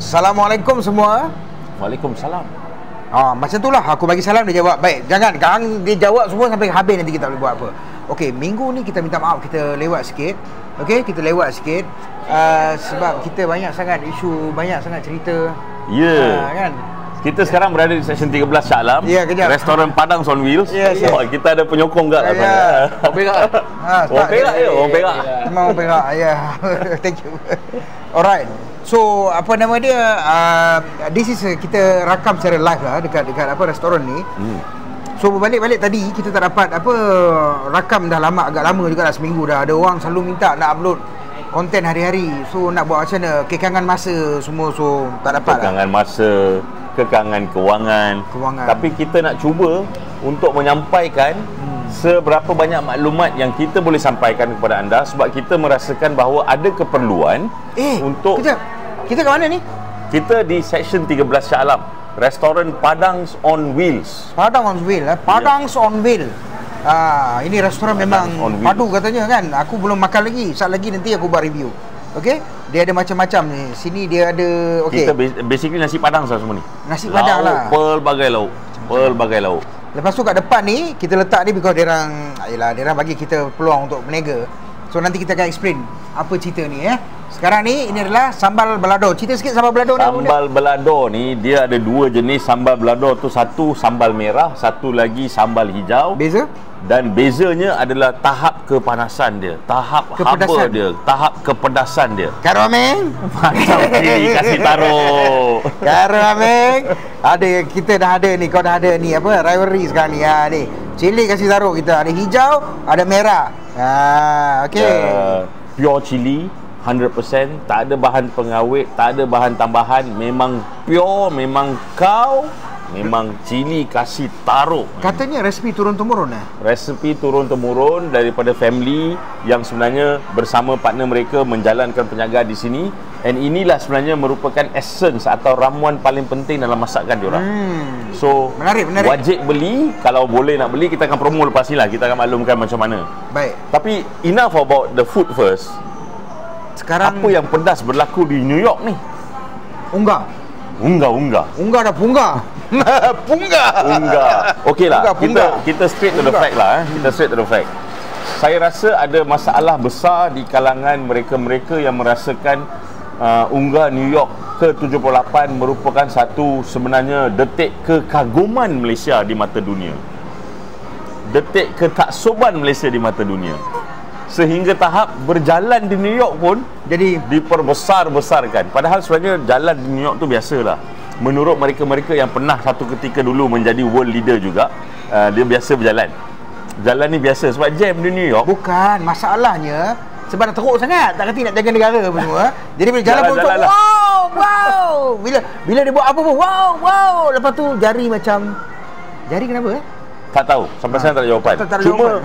Assalamualaikum semua. Waalaikumsalam. Macam itulah aku bagi salam dia jawab. Baik, jangan dia jawab semua sampai habis, nanti kita boleh buat apa. Okey, minggu ni kita minta maaf kita lewat sikit. Okey, kita lewat sikit sebab kita banyak sangat isu, banyak sangat cerita. Kan? Kita sekarang berada di Seksyen 13 Shah Alam. Kejap. Restoran Padang on Wheels. Kita ada penyokong kat lah. Orang Perak. Orang Perak ya, orang Perak. Memang orang Perak. Thank you. Alright. So, apa nama dia? This is kita rakam secara live lah dekat apa restoran ni. So, berbalik-balik tadi kita tak dapat rakam dah lama, agak lama juga dah, seminggu dah. Ada orang selalu minta nak upload konten hari-hari. So, nak buat macam mana? Kekangan masa semua, so tak dapat. Kekangan masa, kekangan kewangan. Tapi kita nak cuba untuk menyampaikan seberapa banyak maklumat yang kita boleh sampaikan kepada anda, sebab kita merasakan bahawa ada keperluan untuk... Kejap, kita kat mana ni? Kita di Seksyen 13 Shah Alam, restoran Padang on Wheels. Padang on Wheels, Padang on Wheels. Ini restoran memang padu katanya kan. Aku belum makan lagi. Saat lagi nanti aku buat review. Okey, dia ada macam-macam ni. Sini dia ada Kita basically nasi padang semua ni. Nasi padang lah. Pelbagai lauk. Pelbagai lauk. Lepas tu kat depan ni kita letak ni because diorang bagi kita peluang untuk berniaga. So nanti kita akan explain apa cerita ni Sekarang ni ini adalah sambal balado. Cerita sikit sambal balado ni. Sambal balado ni dia ada dua jenis sambal balado tu, satu sambal merah, satu lagi sambal hijau. Beza? Dan bezanya adalah tahap kepanasan dia, tahap haba dia, tahap kepedasan dia. Karo Ameng macam cili kasih taruh. Karo Ameng kita dah ada ni, kau dah ada ni apa rivalry sekarang ni. Ni cili kasih taruh kita. Ada hijau, ada merah. Okey. Pure cili 100%, tak ada bahan pengawet, tak ada bahan tambahan, memang pure, memang memang cili kasih taruh. Katanya resepi turun-temurun Resepi turun-temurun daripada family yang sebenarnya bersama partner mereka menjalankan penjagaan di sini. And inilah sebenarnya merupakan essence atau ramuan paling penting dalam masakan diorang. So, menarik. Wajib beli. Kalau boleh nak beli, kita akan promo lepas ni lah. Kita akan maklumkan macam mana. Baik. Tapi enough about the food first. Sekarang apa yang pedas berlaku di New York ni? Unggah dah punggah. Okey lah, kita straight to the fact lah. Kita straight to the fact. Saya rasa ada masalah besar di kalangan mereka-mereka yang merasakan unggah New York ke-78 merupakan satu sebenarnya detik kekaguman Malaysia di mata dunia. Detik ketaksuban Malaysia di mata dunia. Sehingga tahap berjalan di New York pun jadi diperbesar-besarkan. Padahal sebenarnya jalan di New York tu biasalah. Menurut mereka-mereka yang pernah satu ketika dulu menjadi world leader juga, dia biasa berjalan. Jalan ni biasa sebab jam di New York. Bukan, masalahnya sebab dah teruk sangat, tak kerti nak jaga negara apa semua. Jadi bila jalan pun wow. Bila dia buat apa pun wow. Lepas tu jari kenapa Tak tahu. Sampai sekarang tak ada jawapan. Cuma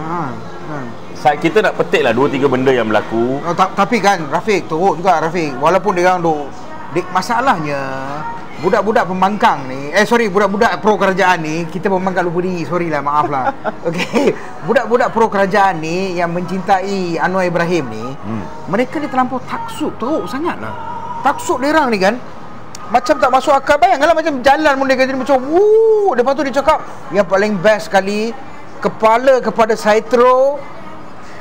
kita nak petik lah 2-3 benda yang berlaku. Tapi kan Rafiq, teruk juga Rafiq. Walaupun dia orang masalahnya budak-budak pembangkang ni, budak-budak pro kerajaan ni, kita pembangkang lupa diri, sorry lah, maaf lah. Okey, budak-budak pro kerajaan ni yang mencintai Anwar Ibrahim ni, mereka ni terlampau taksub, teruk sangat lah. Taksub dia orang ni kan macam tak masuk akal. Bayangkanlah macam jalan pun dia kata macam lepas tu dia cakap yang paling best sekali, kepala kepada Saitro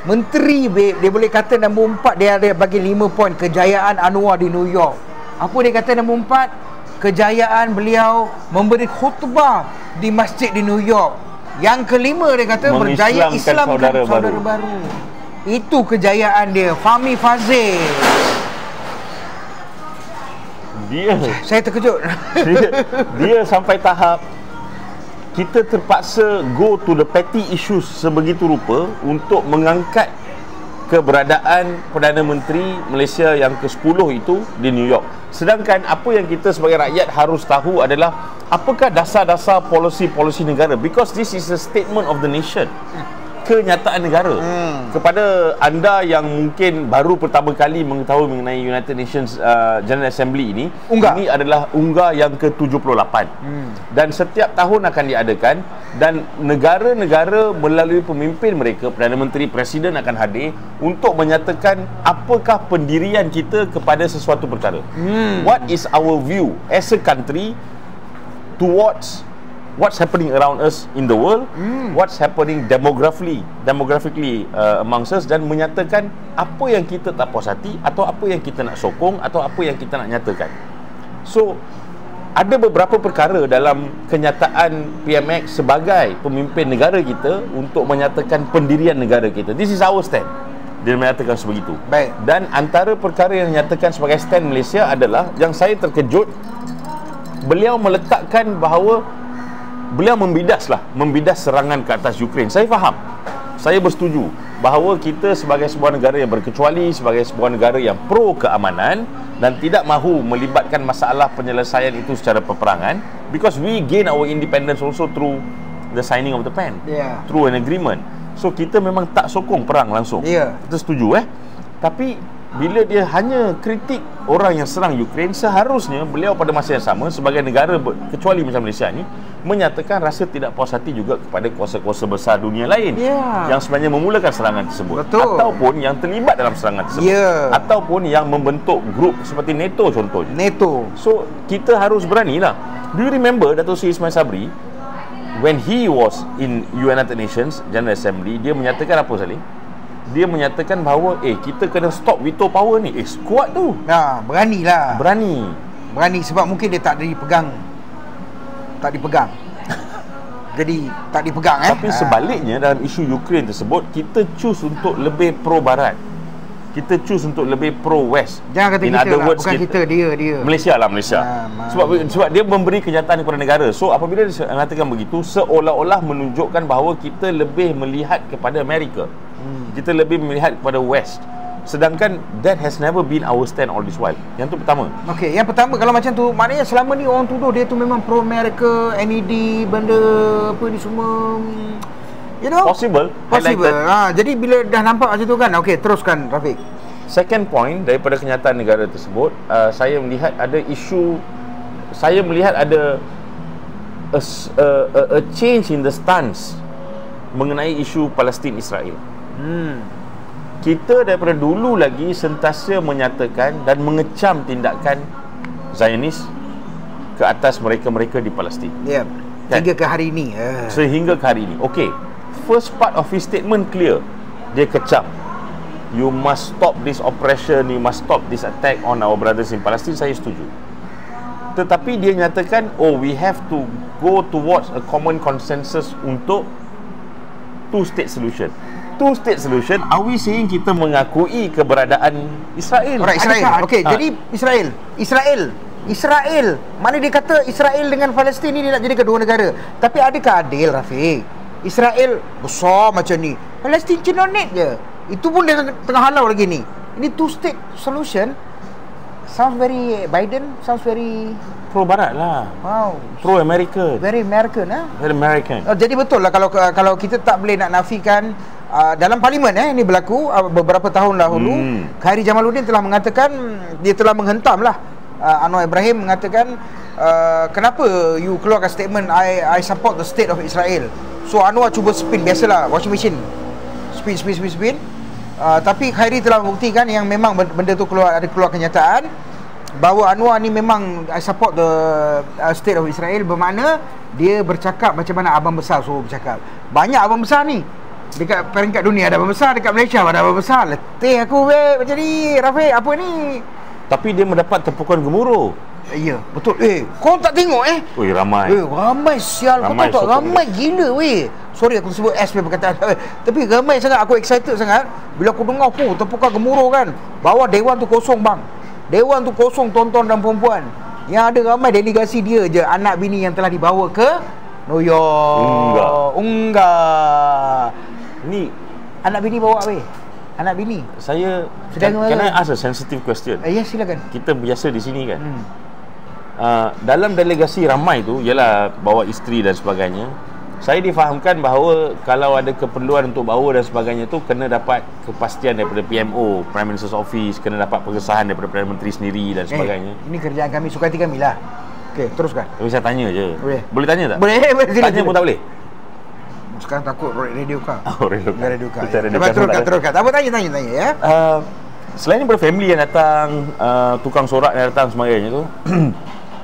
Menteri, dia boleh kata nombor 4, dia ada bagi 5 poin kejayaan Anwar di New York. Apa dia kata nombor 4? Kejayaan beliau memberi khutbah di masjid di New York. Yang kelima dia kata berjaya Islamkan saudara baru. Itu kejayaan dia. Fahmi Fazil. Saya terkejut. Dia sampai tahap kita terpaksa go to the petty issues sebegitu rupa untuk mengangkat keberadaan Perdana Menteri Malaysia yang ke-10 itu di New York. Sedangkan apa yang kita sebagai rakyat harus tahu adalah apakah dasar-dasar polisi-polisi negara, because this is a statement of the nation. kenyataan negara. Kepada anda yang mungkin baru pertama kali mengetahui mengenai United Nations General Assembly ini, ini adalah UNGA yang ke-78. Dan setiap tahun akan diadakan, dan negara-negara melalui pemimpin mereka, Perdana Menteri, Presiden akan hadir untuk menyatakan apakah pendirian kita kepada sesuatu perkara. What is our view as a country towards what's happening around us in the world, what's happening demographically amongst us, dan menyatakan apa yang kita tak puas hati, atau apa yang kita nak sokong, atau apa yang kita nak nyatakan. So ada beberapa perkara dalam kenyataan PMX sebagai pemimpin negara kita untuk menyatakan pendirian negara kita. This is our stand. Dia menyatakan sebegitu. Baik. Dan antara perkara yang dinyatakan sebagai stand Malaysia adalah, yang saya terkejut, beliau meletakkan bahawa beliau membidas serangan ke atas Ukraine. Saya faham, saya bersetuju bahawa kita sebagai sebuah negara yang berkecuali, sebagai sebuah negara yang pro keamanan dan tidak mahu melibatkan masalah penyelesaian itu secara peperangan, because we gain our independence also through the signing of the pen, through an agreement. So kita memang tak sokong perang langsung. Kita setuju Tapi bila dia hanya kritik orang yang serang Ukraine, seharusnya beliau pada masa yang sama sebagai negara kecuali macam Malaysia ni menyatakan rasa tidak puas hati juga kepada kuasa-kuasa besar dunia lain yang sebenarnya memulakan serangan tersebut. Ataupun yang terlibat dalam serangan tersebut, ataupun yang membentuk grup seperti NATO contohnya. So kita harus beranilah. Do you remember Dato' Seri Ismail Sabri when he was in United Nations General Assembly, dia menyatakan apa Salih? Dia menyatakan bahawa kita kena stop veto power ni. Kuat tu. Beranilah. Berani sebab mungkin dia tak dipegang. Jadi tak dipegang Tapi sebaliknya dalam isu Ukraine tersebut, kita choose untuk lebih pro barat. Kita choose untuk lebih pro west. Jangan kata kita lah, bukan kita, dia. Malaysia. Sebab dia memberi kenyataan kepada negara. So apabila dia mengatakan begitu, seolah-olah menunjukkan bahawa kita lebih melihat kepada Amerika. Kita lebih melihat kepada West. Sedangkan that has never been our stand all this while. Yang tu pertama. Okey, yang pertama kalau macam tu, maknanya selama ni orang tuduh dia tu memang pro America, NED, benda apa ni semua. You know? Possible. Jadi bila dah nampak macam tu kan, okey, teruskan Rafiq. Second point daripada kenyataan negara tersebut, saya melihat ada isu, saya melihat ada a change in the stance mengenai isu Palestin Israel. Kita daripada dulu lagi sentiasa menyatakan dan mengecam tindakan Zionis ke atas mereka-mereka di Palestin. Hingga ke hari ini. Sehingga ke hari ini. Okey. First part of his statement clear. Dia kecam. You must stop this oppression, you must stop this attack on our brothers in Palestine. Saya setuju. Tetapi dia nyatakan, we have to go towards a common consensus untuk two-state solution. Two-state solution, are we saying kita mengakui keberadaan Israel? Israel. Okey, jadi Israel. Mana dia kata Israel dengan Palestin ni dia nak jadi kedua negara. Tapi adakah adil, Rafiq? Israel besar macam ni, Palestin cenonet je. Itu pun dia tengah halau lagi ni. Ini two-state solution sounds very Biden, sounds very pro barat lah. Pro American. Very American Very American. Jadi betul lah kalau kita tak boleh nak nafikan dalam parlimen ini berlaku beberapa tahun dahulu. Khairi Jamaluddin telah mengatakan, dia telah menghentam lah Anwar Ibrahim mengatakan, kenapa you keluarkan statement I support the state of Israel. So Anwar cuba spin, biasalah washing machine, spin. Tapi Khairi telah membuktikan yang memang benda tu ada keluar kenyataan bahawa Anwar ni memang I support the state of Israel, bermakna dia bercakap macam mana abang besar suruh bercakap. Banyak abang besar ni dekat peringkat dunia, ada abang besar, dekat Malaysia ada abang besar. Letih aku macam ni, Rafiq, apa ni? Tapi dia mendapat tepukan gemuruh. Ya, betul. Kau tak tengok ramai. Ramai sial, kau tahu tak, ramai gila Sorry aku sebut S perkataan. Tapi ramai sangat, aku excited sangat bila aku dengar tepukan gemuruh kan. Bahawa dewan tu kosong bang. Dewan tu kosong tuan-tuan dan perempuan. Yang ada ramai delegasi dia je, anak bini yang telah dibawa ke New York. Unggah. Ni anak bini bawa anak bini. Saya can I ask a sensitive question? Ya, silakan. Kita biasa di sini kan. Dalam delegasi ramai tu ialah bawa isteri dan sebagainya. Saya difahamkan bahawa kalau ada keperluan untuk bawa dan sebagainya tu kena dapat kepastian daripada PMO, Prime Minister's Office, kena dapat pengesahan daripada Perdana Menteri sendiri dan sebagainya. Ini kerjaan kami, suka hati kami lah. Okey, teruskan. Tapi saya tanya je. Boleh. Boleh tanya tak? Boleh. Tanya pun tak boleh. Sekarang takut radio kau. Oh, radio kau. Kita radio Teruskan. Apa tanya ya? Selain daripada family yang datang, tukang sorak yang datang sebagainya tu,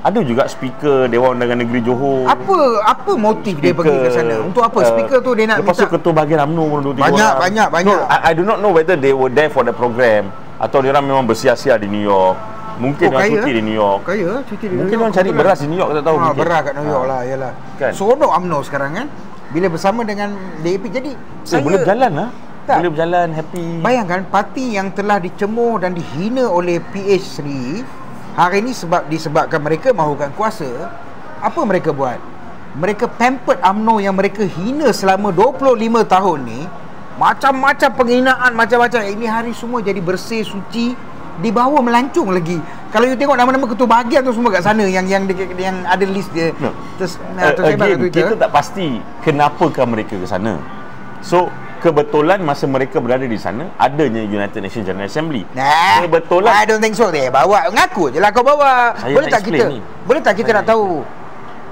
ada juga speaker Dewan Undangan Negeri Johor. Apa motif dia pergi ke sana? Untuk apa? Speaker tu dia nak lepas minta. Lepas tu ketua bahagian UMNO pun duduk Banyak. No, I do not know whether they were there for the program atau dia orang memang bersia-sia di New York. Mungkin orang cuti di New York. Kaya cuti di New York. Mungkin orang cari beras di New York, tak tahu mungkin. Beras kat New York lah, yalah. Kan? Seronok UMNO sekarang kan. Bila bersama dengan DAP, jadi saya boleh berjalan lah. Tak. Boleh berjalan happy. Bayangkan parti yang telah dicemooh dan dihina oleh PH Sri hari ini disebabkan mereka mahukan kuasa. Apa mereka buat? Mereka pampered UMNO yang mereka hina selama 25 tahun ni. Macam-macam penghinaan, macam-macam. Ini hari semua jadi bersih, suci. Di bawah melancung lagi. Kalau you tengok nama-nama ketua bahagian tu semua kat sana yang ada list dia. No. Tersebar kat Twitter. Kita tak pasti kenapakah mereka ke sana. So kebetulan masa mereka berada di sana adanya United Nations General Assembly. Kebetulan I don't think so dia. Bawa ngaku je lah kau bawa. Boleh tak kita nak tahu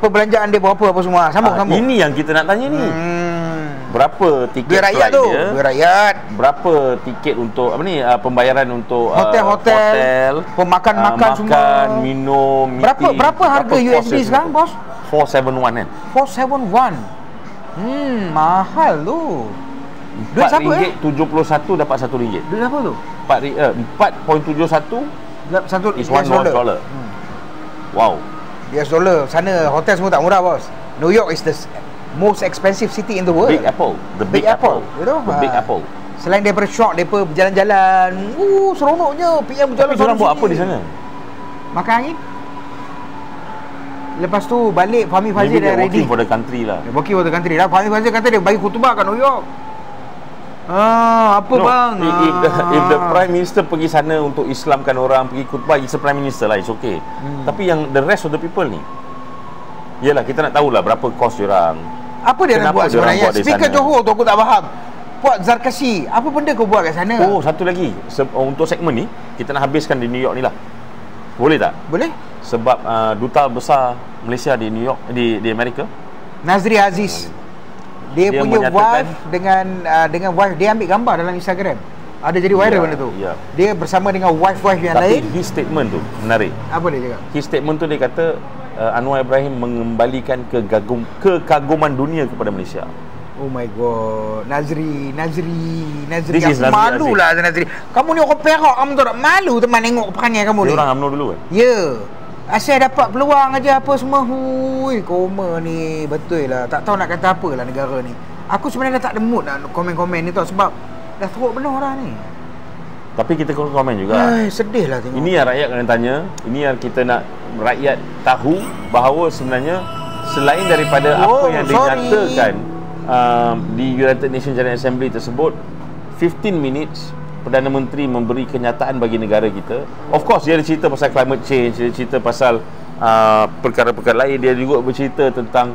perbelanjaan dia berapa apa semua. Sambung. Ini yang kita nak tanya ni. Berapa tiket duit rakyat tu? Duit rakyat. Berapa tiket untuk pembayaran untuk hotel, makan semua, minum, meeting. Berapa harga USD sekarang, bos? 471 kan? 471. Mahal tu. Duit siapa RM4.71 dapat RM1. Duit apa tu? 4.71 is $1. Wow. US dollar. Sana hotel semua tak murah, bos. New York is the most expensive city in the world. Big Apple. The Big Apple. You know? The Big Apple. Selain daripada shock, mereka berjalan-jalan. Seronoknya PM berjalan. Tapi diorang buat apa di sana? Makan angin. Lepas tu balik Fahmi Fazil dah ready. Working for the country lah. Working for the country lah. Fahmi Fazil kata dia bagi khutbah kat New York. Bang? If the Prime Minister pergi sana untuk Islamkan orang, pergi khutbah, it's a Prime Minister lah, it's okay. Tapi yang the rest of the people ni, yelah kita nak tahulah berapa kos diorang. Apa dia nak buat sebenarnya? Speaker Johor tu aku tak faham. Puan Zarkasi, apa benda kau buat kat sana? Oh, satu lagi. Untuk segmen ni, kita nak habiskan di New York ni lah. Boleh tak? Boleh. Sebab duta besar Malaysia di New York, di Amerika, Nazri Aziz, dia punya wife dengan wife, dia ambil gambar dalam Instagram. Ada jadi viral benda tu. Dia bersama dengan wife-wife yang lain. Tapi his statement tu menarik. Apa dia cakap? His statement tu dia kata Anwar Ibrahim mengembalikan kekaguman dunia kepada Malaysia. Oh my god. Nazri. This aku malu lah Nazri. Kamu ni orang Perak, kamu tak malu teman tengok perangai kamu ni. Dia orang UMNO dulu kan? Ya. Asyik dapat peluang aja apa semua. Hui, koma ni betul lah. Tak tahu nak kata apa lah negara ni. Aku sebenarnya dah tak ada mood nak komen-komen ni tau, sebab dah teruk benar orang ni. Tapi kita komen juga. Sedih lah tengok. Ini yang rakyat kena tanya. Ini yang kita nak rakyat tahu bahawa sebenarnya selain daripada apa yang dinyatakan di United Nations General Assembly tersebut, 15 minutes Perdana Menteri memberi kenyataan bagi negara kita. Of course dia ada cerita pasal climate change, dia cerita pasal perkara-perkara lain, dia juga bercerita tentang,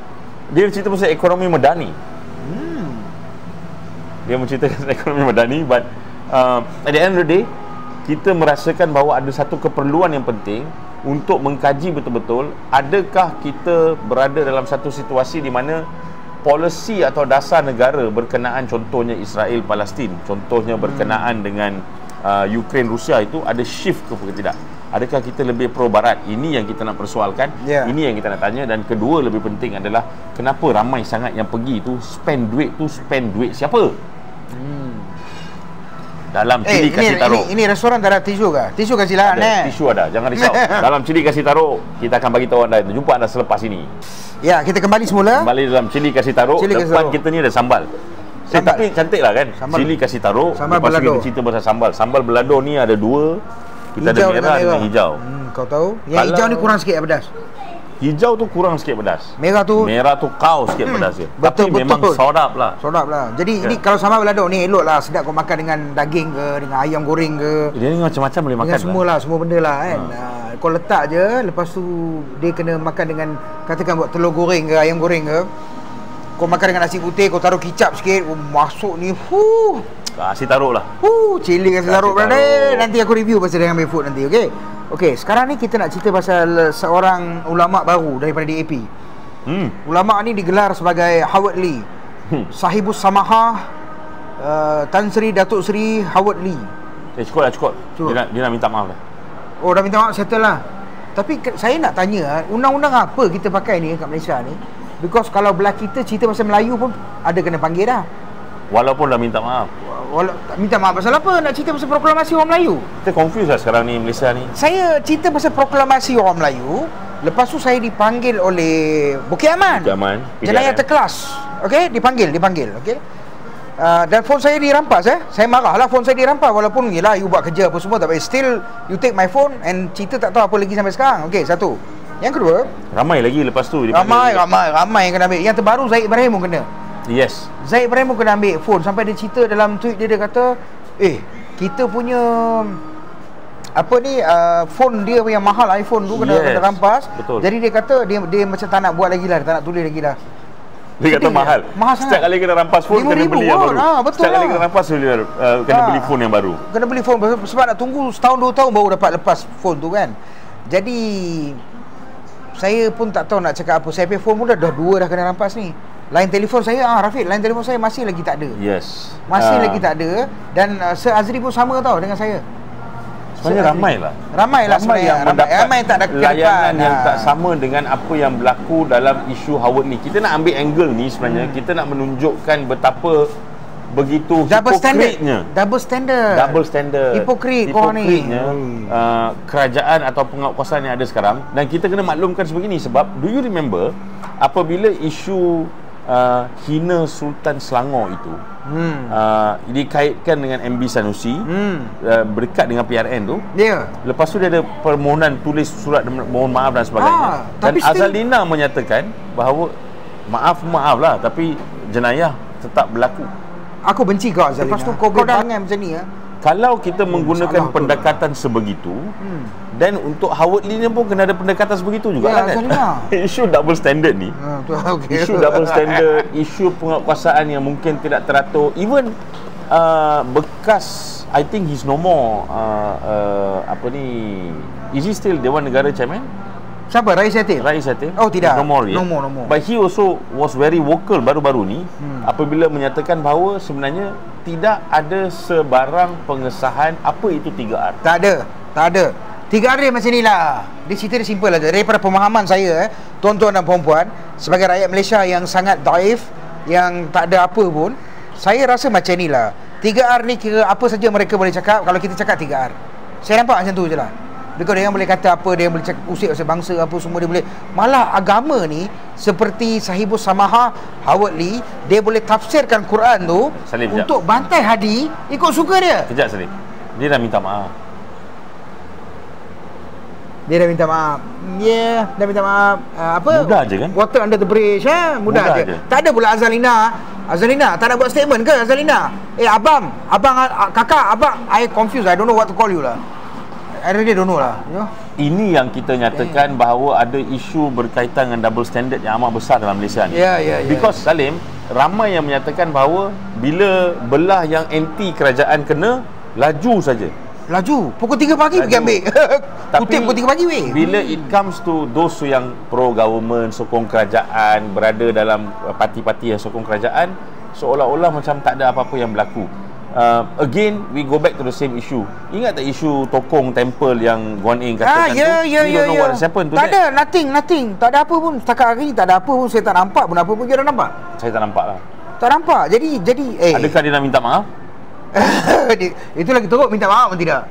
dia cerita pasal ekonomi medani. Dia menceritakan ekonomi medani, but at the end of the day kita merasakan bahawa ada satu keperluan yang penting untuk mengkaji betul-betul adakah kita berada dalam satu situasi di mana polisi atau dasar negara berkenaan, contohnya Israel Palestin, contohnya berkenaan dengan Ukraine Rusia, itu ada shift ke tidak. Adakah kita lebih pro barat? Ini yang kita nak persoalkan. Ini yang kita nak tanya. Dan kedua lebih penting adalah kenapa ramai sangat yang pergi tu spend duit siapa? Dalam Cili Kasih Taruh. Ini restoran tak ada tisu ke? Tisu kasih lah. Tisu ada, jangan risau. Dalam Cili Kasih Taruh, kita akan bagi tahu anda. Jumpa anda selepas ini. Ya, kita kembali semula. Kembali dalam Cili Kasih Taruh. Depan kita ni ada sambal. Tapi cantik lah kan? Cili Kasih Taruh. Sambal lepas belado. Kita cerita pasal sambal. Sambal belado ni ada dua. Kita hijau ada merah dengan hijau. Kau tahu? Yang hijau ni kurang sikit pedas. Hijau tu kurang sikit pedas. Merah tu kau sikit pedas dia. Betul. Memang sedap lah. Jadi ini kalau sambal belado ni elok lah, sedap kau makan dengan daging ke, dengan ayam goreng ke. Dia ni macam-macam boleh makan. Dengan semua benda lah kan. Kau letak je, lepas tu dia kena makan dengan, katakan buat telur goreng ke, ayam goreng ke. Kau makan dengan nasi putih, kau taruh kicap sikit, masuk ni, Kasih taruh lah. Cili kasi taruh brother. Nanti aku review pasal dia ambil food nanti, okey? Okey, sekarang ni kita nak cerita pasal seorang ulama baru daripada DAP. Ulama ni digelar sebagai Howard Lee. Sahibus Samahah, Tan Sri Datuk Sri Howard Lee. Cukup lah. Dia nak minta maaf dah. Oh, dah minta maaf, settle lah. Tapi saya nak tanya, undang-undang apa kita pakai ni kat Malaysia ni? Because kalau belah kita cerita pasal Melayu pun ada kena panggil dah. Walaupun dah minta maaf. Minta maaf pasal apa? Nak cerita pasal proklamasi orang Melayu? Kita confuse lah sekarang ni Malaysia ni. Saya cerita pasal proklamasi orang Melayu. Lepas tu saya dipanggil oleh Bukit Aman. Jenayah terkelas. Okey, dipanggil, okey. Dan phone saya dirampas Saya marah lah phone saya dirampas. Walaupun yelah you buat kerja apa semua, tapi still you take my phone and cerita tak tahu apa lagi sampai sekarang. Okey, satu. Yang kedua, ramai lagi lepas tu ramai yang kena ambil. Yang terbaru Zaid Ibrahim pun kena. Yes. Zaid Ibrahim pun kena ambil phone. Sampai dia cerita dalam tweet dia kata, kita punya apa ni, phone dia yang mahal, iPhone tu kena rampas. Betul. Jadi dia kata dia macam tak nak buat lagi lah, tak nak tulis lagi lah. Dia kata mahal sangat. Setiap kali kena rampas phone kena beli yang baru. Betul. Setiap kali kena rampas kena beli phone yang baru. Kena beli phone sebab nak tunggu setahun 2 tahun baru dapat lepas phone tu kan. Jadi saya pun tak tahu nak cakap apa. Saya punya phone pun dah 2 dah kena rampas ni. Line telefon saya, Rafiq, line telefon saya masih lagi tak ada. Yes. Masih lagi tak ada. Dan Sir Azri pun sama tau dengan saya. Sebenarnya ramai lah sebenarnya. Ramai yang tak ada layanan yang tak sama dengan apa yang berlaku dalam isu Howard Lee. Kita nak ambil angle ni sebenarnya, kita nak menunjukkan betapa begitu hipokritnya. Double standard. Hipokritnya kerajaan atau penguatkuasaan yang ada sekarang. Dan kita kena maklumkan sebegini sebab do you remember apabila isu hina Sultan Selangor itu dikaitkan dengan MB Sanusi, berdekat dengan PRN tu. Lepas tu dia ada permohonan tulis surat mohon maaf dan sebagainya. Dan Azalina menyatakan bahawa maaf lah, tapi jenayah tetap berlaku. Aku benci kau Azalina. Lepas tu kau bangai macam ni Kalau kita menggunakan pendekatan sebegitu, dan untuk Howard Lee ni pun kena ada pendekatan sebegitu juga kan? Isu double standard ni, isu double standard, isu penguatkuasaan yang mungkin tidak teratur. Even bekas, I think he's no more is he still Dewan Negara Chairman? Siapa? Rais Yatim? Oh tidak, no more. But he also was very vocal baru-baru ni apabila menyatakan bahawa sebenarnya tidak ada sebarang pengesahan apa itu 3R. Tak ada 3R dia macam ni lah. Dia cerita dia simple lah. Daripada pemahaman saya tuan-tuan dan puan-puan, sebagai rakyat Malaysia yang sangat daif, yang tak ada apa pun, saya rasa macam ni lah. 3R ni kira apa saja mereka boleh cakap. Kalau kita cakap 3R, saya nampak macam tu je lah. Because dia yang boleh kata apa, dia yang boleh cakap usik pasal bangsa apa semua dia boleh. Malah agama ni seperti Sahibus Samahah Howard Lee, dia boleh tafsirkan Quran tu Salim, untuk bantai hadi ikut suka dia. Kejap Salim, dia dah minta maaf. Dia dah minta maaf. Dah minta maaf. Apa? Mudah je kan? Water under the bridge mudah je. Tak ada pula Azalina tak nak buat statement ke Azalina? Abang, kakak, abang, I confused. I don't know what to call you lah. I really don't know lah. Ini yang kita nyatakan bahawa ada isu berkaitan dengan double standard yang amat besar dalam Malaysia ni. Because Salim, ramai yang menyatakan bahawa bila belah yang anti kerajaan kena, laju saja. Pukul 3 pagi pergi ambil. Tapi pukul 3 pagi weh. Bila it comes to those yang pro government, sokong kerajaan, berada dalam parti-parti yang sokong kerajaan, seolah-olah macam tak ada apa-apa yang berlaku. Again, we go back to the same issue. Ingat tak isu Tokong Temple yang Guan Eng katakan tu? You don't know what has happened to that? Tak ada, nothing. Tak ada apa pun. Setakat hari ni tak ada apa pun. Saya tak nampak pun apa pun. Dia dah nampak? Saya tak nampak lah. Tak nampak. Jadi adakah dia nak minta maaf? Itu lagi teruk minta maaf pun tidak.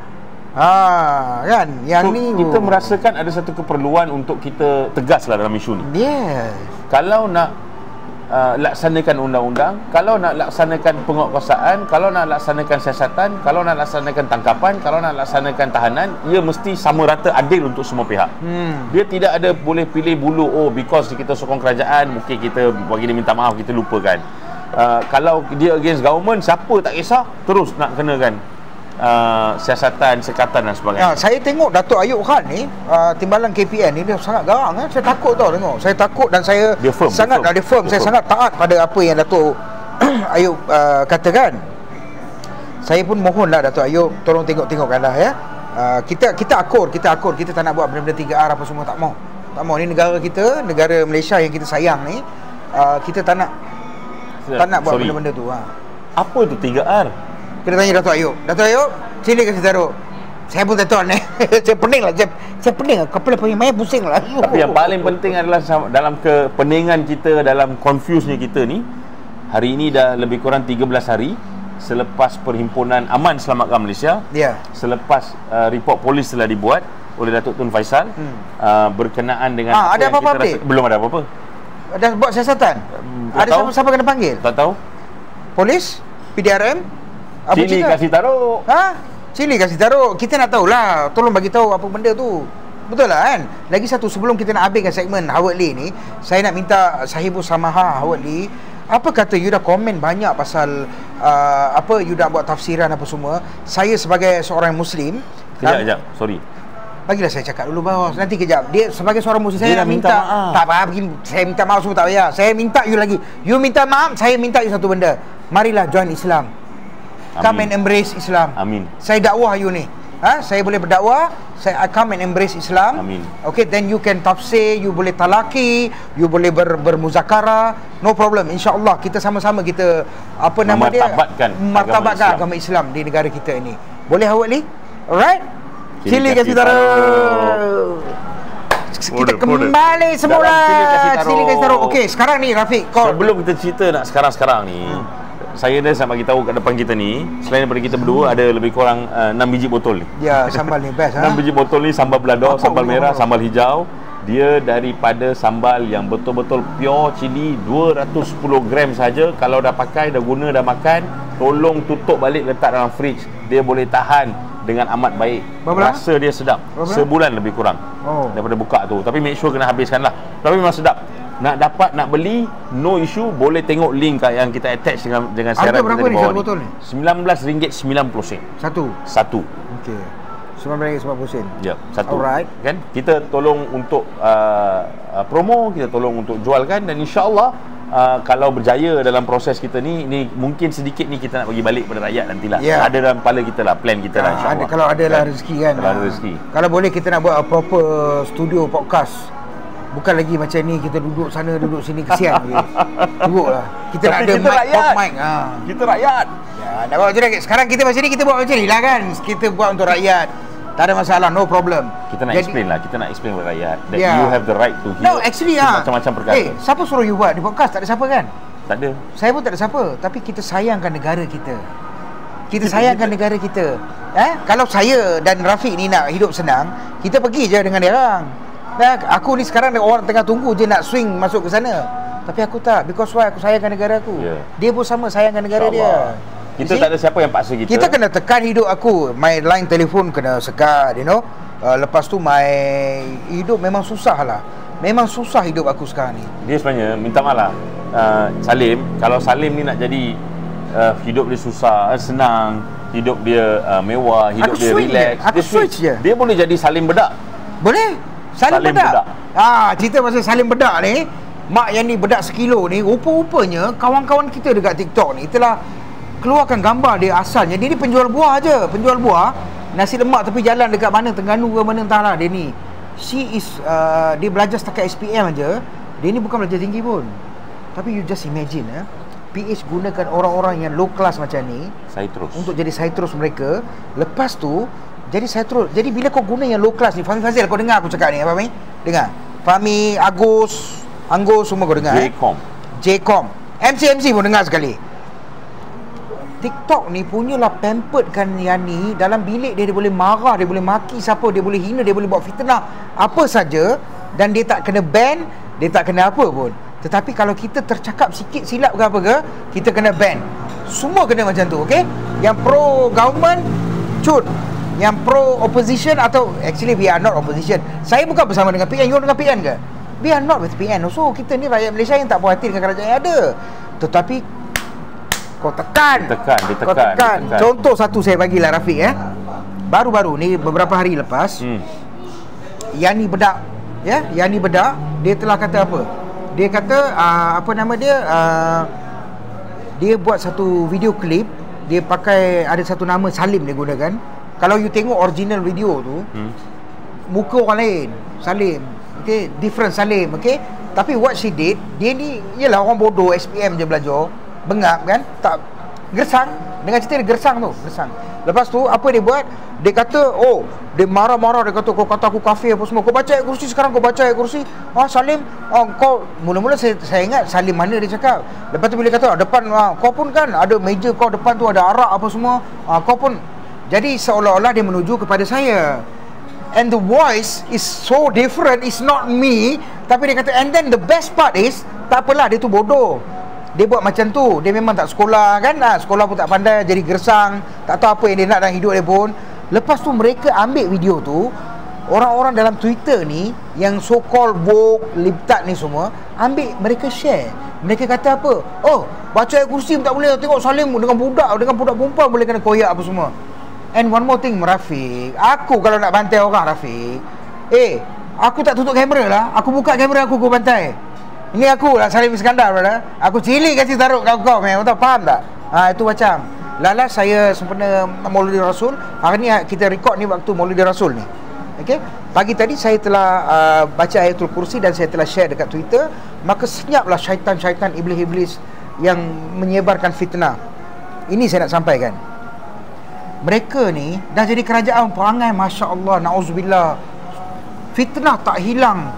Kan? Yang ni kita merasakan ada satu keperluan untuk kita tegaslah dalam isu ni. Kalau nak laksanakan undang-undang, kalau nak laksanakan penguatkuasaan, kalau nak laksanakan siasatan, kalau nak laksanakan tangkapan, kalau nak laksanakan tahanan, ia mesti sama rata adil untuk semua pihak. Dia tidak ada boleh pilih bulu, because kita sokong kerajaan, mungkin kita bagi dia minta maaf, kita lupakan. Kalau dia against government, siapa tak kisah, terus nak kenakan. siasatan, sekatan dan sebagainya. Saya tengok Datuk Ayub Khan ni, timbalan KPN ni, dia sangat garang. Saya takut tau tengok. Saya takut dan saya dia firm, sangat dia firm. Saya sangat taat pada apa yang Datuk Ayub katakan. Saya pun mohonlah Datuk Ayub, tolong tengok-tengokkanlah ya. Kita akur, kita tak nak buat benda-benda 3R apa semua, tak mau. Ni negara kita, negara Malaysia yang kita sayang ni, kita tak nak buat benda-benda tu. Apa tu 3R? Kita tanya Datuk Ayub. Datuk Ayub, sini kasih taruh. Saya pun tak tahu ni. Saya pening lah. Saya pening lah. Kepala pusing lah. Tapi yang paling penting adalah dalam kepeningan kita, dalam confuse-nya kita ni, hari ini dah lebih kurang 13 hari selepas Perhimpunan Aman Selamatkan Malaysia. Ya. Selepas report polis telah dibuat oleh Datuk Tun Faisal berkenaan dengan ada apa-apa update? Belum ada apa-apa. Dah buat siasatan? Ada siapa kena panggil? Tak tahu. Polis? PDRM? Cili kasih taruh. Cili kasih taruh. Kita nak tahulah. Tolong bagi tahu apa benda tu. Betul lah kan? Lagi satu, sebelum kita nak habiskan segmen Howard Lee ni, saya nak minta Sahibul Samaha Howard Lee, apa kata you dah komen banyak pasal apa you dah buat tafsiran apa semua. Saya sebagai seorang Muslim, Kejap, sorry. Bagilah saya cakap dulu bos. Nanti kejap. Dia sebagai seorang Muslim, saya nak minta maaf. Tak apa, begini, saya minta maaf semua tak payah. Saya minta you lagi. You minta maaf, saya minta you satu benda. Marilah join Islam. Come and embrace Islam. Amin. Saya dakwah you ni. Saya boleh berdakwah, I come and embrace Islam. Amin. Okay, then you can tafsir, you boleh talaki, you boleh bermuzakara, no problem. InsyaAllah kita sama-sama kita martabatkan agama Islam di negara kita ini. Boleh Howard Lee? Alright? Cili kasih taruh. Kita kembali semula. Cili kasih taruh. Okey, sekarang ni Rafiq, sebelum kita cerita nak sekarang-sekarang ni, saya dah nak bagi tahu kat depan kita ni, selain daripada kita berdua, ada lebih kurang 6 biji botol ni. Ya, sambal ni best. 6 biji botol ni sambal belado, sambal merah, sambal hijau. Dia daripada sambal yang betul-betul pure cili, 210 gram saja. Kalau dah pakai, dah guna, dah makan, tolong tutup balik, letak dalam fridge. Dia boleh tahan dengan amat baik. Rasa dia sedap. Sebulan lebih kurang daripada buka tu. Tapi make sure kena habiskan lah. Tapi memang sedap. Nak dapat, nak beli, no issue. Boleh tengok link yang kita attach dengan siaran kita di bawah ni. Botol ni? RM19.90 Satu. Okey, RM19.90. Ya, satu. Alright. Kan? Kita tolong untuk promo, kita tolong untuk jualkan, dan insya-Allah kalau berjaya dalam proses kita ni mungkin sedikit ni kita nak bagi balik pada rakyat nantilah. Ada dalam kepala kita lah, plan kita lah, insya-Allah. Kalau ada lah rezeki kan. Kalau ada rezeki. Kalau boleh kita nak buat a proper studio podcast. Bukan lagi macam ni, kita duduk sana, duduk sini, kesian. Duduk lah. Kita nak ada mic. Kita rakyat. Ya, nak buat macam ni. Sekarang kita macam ni, kita buat macam ni lah kan. Kita buat untuk rakyat. Tak ada masalah, no problem. Kita nak explain lah, kita nak explain kepada rakyat that you have the right to hear. No, actually macam-macam perkara. Siapa suruh you buat di podcast? Tak ada siapa kan? Tak ada. Saya pun tak ada siapa. Tapi kita sayangkan negara kita. Kita sayangkan negara kita. Kalau saya dan Rafiq ni nak hidup senang, kita pergi je dengan dia orang. Aku ni sekarang orang tengah tunggu je nak swing masuk ke sana. Tapi aku tak, because why? Aku sayangkan negara aku. Dia pun sama sayangkan negara dia. Kita tak ada siapa yang paksa kita. Kita kena tekan hidup aku. My line telefon kena sekat, lepas tu my hidup memang susah lah. Memang susah hidup aku sekarang ni. Dia sebenarnya minta maaf Salim, kalau Salim ni nak jadi hidup dia susah, senang, hidup dia mewah, hidup dia relax, dia boleh jadi Salim bedak. Boleh? Salim bedak. Cerita pasal Salim bedak ni, mak yang ni bedak sekilo ni, rupa-rupanya kawan-kawan kita dekat TikTok ni telah keluarkan gambar dia asalnya. Dia ni penjual buah aje, penjual buah, nasi lemak tepi jalan dekat mana, Terengganu ke mana entahlah dia ni. Dia belajar setakat SPM aja. Dia ni bukan belajar tinggi pun. Tapi you just imagine PH gunakan orang-orang yang low class macam ni untuk jadi Citrus mereka. Lepas tu jadi Citrus. Jadi bila kau guna yang low class ni, Fahmi Fazil, kau dengar aku cakap ni, Fahmi? Dengar. Fahmi, Agus semua kau dengar. Jcom. MC pun dengar sekali. TikTok ni punyalah pamperedkan yang ni. Dalam bilik dia boleh marah, dia boleh maki siapa, dia boleh hina, dia boleh buat fitnah apa saja, dan dia tak kena ban, dia tak kena apa pun. Tetapi kalau kita tercakap sikit silap ke apa ke, kita kena ban. Semua kena macam tu, okey? Yang pro government cut, yang pro opposition, atau actually we are not opposition. Saya bukan bersama dengan PN. You dengan PN ke? We are not with PN. So kita ni rakyat Malaysia yang tak puas hati dengan kerajaan yang ada. Tetapi kau tekan. Ditekan. Kau tekan. Contoh satu saya bagilah Rafiq baru-baru ni beberapa hari lepas Yani Bedak Yani Bedak dia telah kata apa? Dia kata apa nama dia dia buat satu video klip, dia pakai ada satu nama Salim dia gunakan. Kalau you tengok original video tu muka orang lain Salim, okay, different Salim, okay. Tapi what she did, dia ni ialah orang bodoh SPM je belajar, bengap kan, tak gersang. Dengan cerita dia gersang. Lepas tu apa dia buat? Dia kata, dia marah-marah, dia kata kau kata aku kafir apa semua. Kau baca ayat kursi sekarang, kau baca ayat kursi. Salim, kau mula-mula saya ingat Salim mana dia cakap. Lepas tu bila dia kata depan kau pun kan ada meja kau depan tu ada arak apa semua. Kau pun, jadi seolah-olah dia menuju kepada saya. And the voice is so different, it's not me. Tapi dia kata, and then the best part is, tak apalah dia tu bodoh, dia buat macam tu, dia memang tak sekolah kan, sekolah pun tak pandai, jadi gersang, tak tahu apa yang dia nak dalam hidup dia pun. Lepas tu mereka ambil video tu, orang-orang dalam Twitter ni yang so called woke, libtard ni semua, ambil mereka share. Mereka kata apa? Baca ayat kursi pun tak boleh, tengok Salim dengan budak perempuan boleh kena koyak apa semua. And one more thing Rafiq, aku kalau nak bantai orang Rafiq, aku tak tutup kamera lah, aku buka kamera aku bantai. Ini aku lah Salim Iskandar, brother. Aku cilik kasih taruh kau memang tahu, faham tak? Itu macam lala saya sempena Maulid Rasul. Hari ni kita record ni waktu Maulid Rasul ni. Okey. Pagi tadi saya telah baca ayatul kursi dan saya telah share dekat Twitter. Maka senyaplah syaitan-syaitan, iblis-iblis yang menyebarkan fitnah. Ini saya nak sampaikan. Mereka ni dah jadi kerajaan perangai, masya-Allah, naudzubillah. Fitnah tak hilang.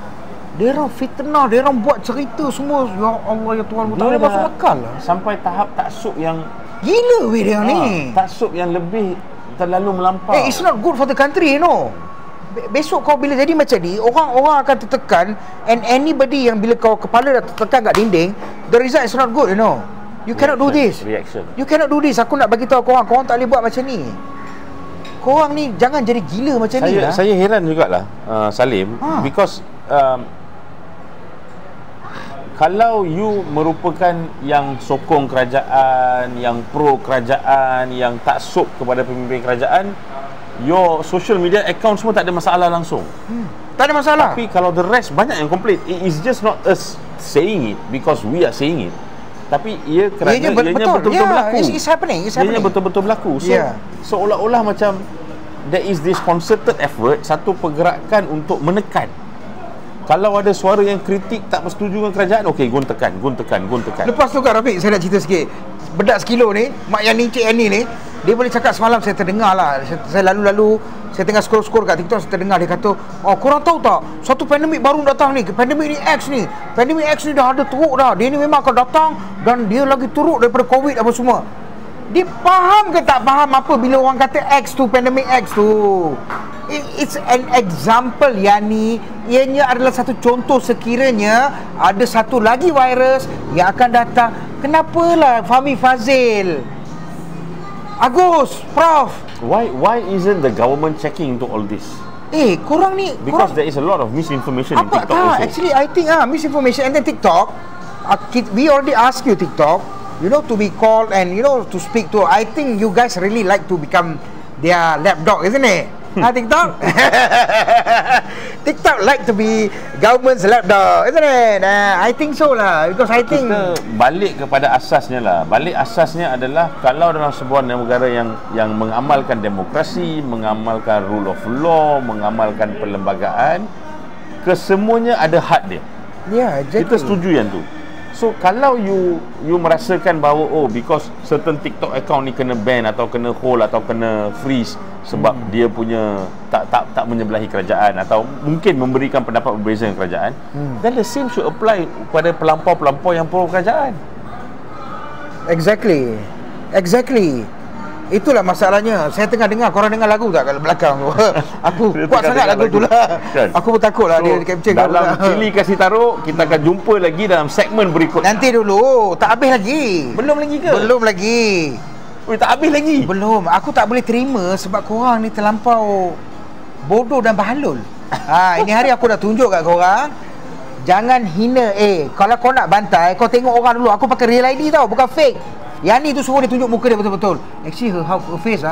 Dia orang fitnah, dia orang buat cerita semua, ya Allah ya Tuhan, tak boleh masuk akal lah. Sampai tahap taksub yang gila weh dia ni. Taksub yang lebih terlalu melampau. It's not good for the country, you know. Besok kau bila jadi macam ni, orang-orang akan tertekan, and anybody yang bila kau kepala dah tertekan kat dinding, the result is not good, you know. You cannot do this. You cannot do this. Aku nak bagi tahu korang tak boleh buat macam ni. Korang ni jangan jadi gila macam ni lah. Saya heran jugalah Salim, because kalau you merupakan yang sokong kerajaan, yang pro kerajaan, yang taksub kepada pemimpin kerajaan, your social media account semua tak ada masalah langsung. Tak ada masalah. Tapi kalau the rest banyak yang complain. It is just not us saying it because we are saying it. Tapi ia kerana ianya betul-betul berlaku. It's happening. Ianya betul-betul berlaku. So seolah-olah macam there is this concerted effort, satu pergerakan untuk menekan. Kalau ada suara yang kritik tak bersetuju dengan kerajaan, okey, gun tekan. Lepas tu Kak Rafiq, saya nak cerita sikit. Bedak sekilo ni, Mak Yani, Cik Yani ni, dia boleh cakap semalam, saya terdengar lah. Saya lalu-lalu, saya tengah scroll kat TikTok, saya terdengar dia kata, korang tahu tak, satu pandemik baru datang ni, pandemik ni X ni. Pandemik X ni dah ada teruk dah. Dia ni memang akan datang dan dia lagi teruk daripada COVID apa semua. Dia faham ke tak faham apa bila orang kata X tu, pandemik X tu? It's an example, Yani. Ianya adalah satu contoh sekiranya ada satu lagi virus yang akan datang. Kenapalah Fahmi Fazil, Agus, Prof, why isn't the government checking into all this? Korang ni because there is a lot of misinformation in TikTok also. Actually I think misinformation. And then TikTok, we already asked you TikTok, you know, to be called and you know to speak to. I think you guys really like to become their lapdog, isn't it? TikTok TikTok like to be government's lapdog, isn't it? I think so lah, because I think kita balik kepada asasnya lah. Balik asasnya adalah kalau dalam sebuah negara yang mengamalkan demokrasi, mengamalkan rule of law, mengamalkan perlembagaan, kesemuanya ada had dia. Exactly. Kita setuju yang tu. So kalau you merasakan bahawa because certain TikTok account ni kena ban atau kena hold atau kena freeze sebab dia punya tak menyebelahi kerajaan atau mungkin memberikan pendapat berbeza dengan kerajaan, then the same should apply kepada pelampau-pelampau yang pro kerajaan. Exactly. Itulah masalahnya. Saya tengah dengar, korang dengar lagu tak kat belakang tu? Aku kuat sangat lagu tu lah kan? Aku pun takut lah dia capture dalam Cili Kasih Taruh. Kita akan jumpa lagi dalam segmen berikut. Nanti dulu, tak habis lagi. Belum lagi ke? Belum lagi. Tak habis lagi? Belum. Aku tak boleh terima sebab korang ni terlampau bodoh dan bahalul. Ini hari aku dah tunjuk kat korang, jangan hina. Kalau kau nak bantai, kau tengok orang dulu. Aku pakai real ID tau, bukan fake. Yani tu suruh dia tunjuk muka dia betul-betul. Actually her face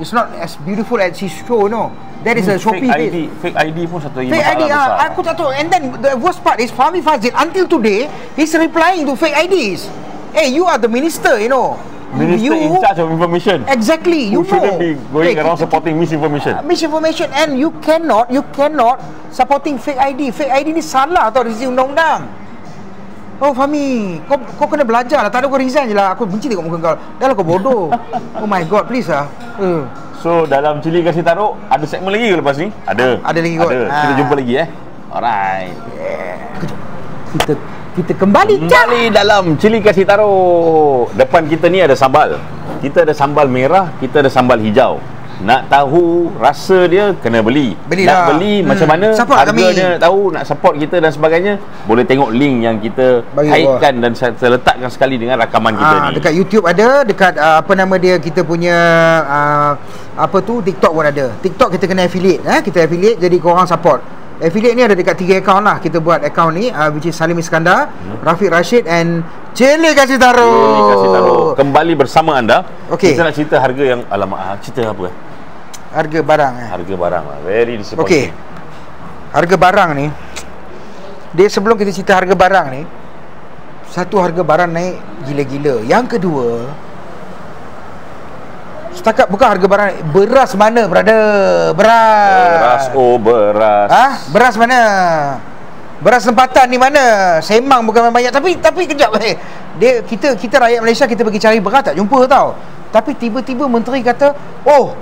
it's not as beautiful as she show, no. That is a Shopee face. Fake ID pun satu Fake ID, aku tak tahu. And then the worst part is Fahmi Fadzil until today he's replying to fake IDs. Hey, you are the minister, you know. Minister in charge of information. Exactly. You shouldn't be going around supporting misinformation. Misinformation, and you cannot supporting fake ID. Fake ID ni salah tau dari sisi undang-undang. Oh Fahmi, kau kena belajar lah. Tak ada kau resign je lah. Aku benci tengok muka kau. Dah lah kau bodoh. Oh my god, please lah. So dalam Cili Kasih Taruh ada segmen lagi ke lepas ni? Ada. Ada lagi kot. Kita jumpa lagi Alright. Kita kembali dalam Cili Kasih Taruh. Depan kita ni ada sambal. Kita ada sambal merah, kita ada sambal hijau. Nak tahu rasa dia, kena beli. Nak beli macam mana, support harganya, tahu, nak support kita dan sebagainya, boleh tengok link yang kita kaitkan dan saya letakkan sekali dengan rakaman kita ni. Dekat YouTube ada, dekat apa nama dia, kita punya TikTok pun ada. TikTok kita kena affiliate, kita affiliate, jadi korang support. Affiliate ni ada dekat 3 akaun lah. Kita buat akaun ni, which is Salim Iskandar, Rafiq Rashid and Cili Kasih Taruh. Kembali bersama anda. Okay. Kita nak cerita harga yang, alamak, cerita apa? Harga barang Harga barang lah. Very disappointing. Okay. Harga barang ni, dia sebelum kita cerita harga barang ni, satu, harga barang naik gila-gila. Yang kedua, setakat bukan harga barang, beras mana, brother? Beras. Beras mana? Beras tempatan ni mana? Semang bukan banyak, tapi kejap kita rakyat Malaysia, kita pergi cari beras tak jumpa tau. Tapi tiba-tiba menteri kata, "Oh,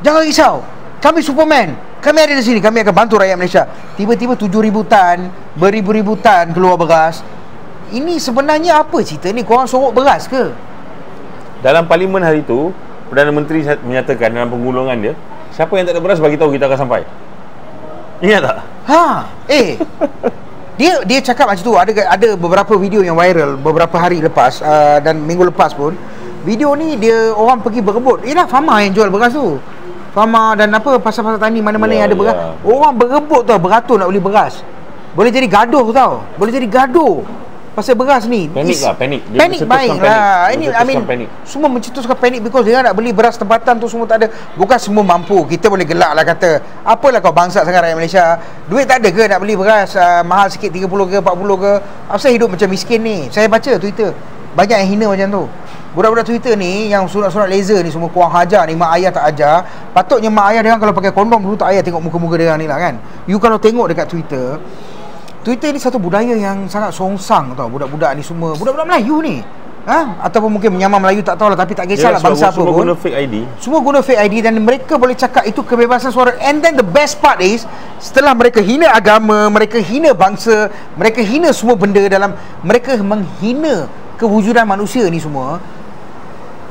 jangan risau, kami Superman, kami ada di sini, kami akan bantu rakyat Malaysia." Tiba-tiba 7,000 tan, beribu-ribu tan keluar beras. Ini sebenarnya apa cerita ni? Korang sorok beras ke? Dalam parlimen hari itu, Perdana Menteri menyatakan dalam penggulungan dia, siapa yang tak ada beras bagi tahu, kita akan sampai. Ingat tak? Dia cakap macam tu. Ada beberapa video yang viral beberapa hari lepas, dan minggu lepas pun. Video ni dia orang pergi berebut. Yelah, Fama yang jual beras tu. Fama dan pasar-pasar tani mana-mana yang ada beras. Orang berebut tau, beratur nak beli beras. Boleh jadi gaduh tau. Pasal beras ni. Panik. Panik baik lah. Ini semua mencetuskan panik because dia nak beli beras tempatan tu semua tak ada. Bukan semua mampu. Kita boleh gelak lah kata, apalah kau bangsat sangat rakyat Malaysia. Duit tak ada ke nak beli beras mahal sikit 30 ke 40 ke? Apasal hidup macam miskin ni? Saya baca Twitter, banyak yang hina macam tu. Budak-budak Twitter ni yang surat-surat laser ni semua kurang hajar ni, mak ayah tak ajar. Patutnya mak ayah dia kalau pakai kondom dulu tak ayah tengok muka-muka dia ni lah kan. You kalau tengok dekat Twitter ni satu budaya yang sangat songsang tau. Budak-budak ni semua, budak-budak Melayu ni, ataupun mungkin menyamar Melayu, tak tahulah, tapi tak kisahlah bangsa apa pun. Semua guna fake ID dan mereka boleh cakap itu kebebasan suara. And then the best part is, setelah mereka hina agama, mereka hina bangsa, mereka hina semua benda dalam, mereka menghina kewujudan manusia ni semua.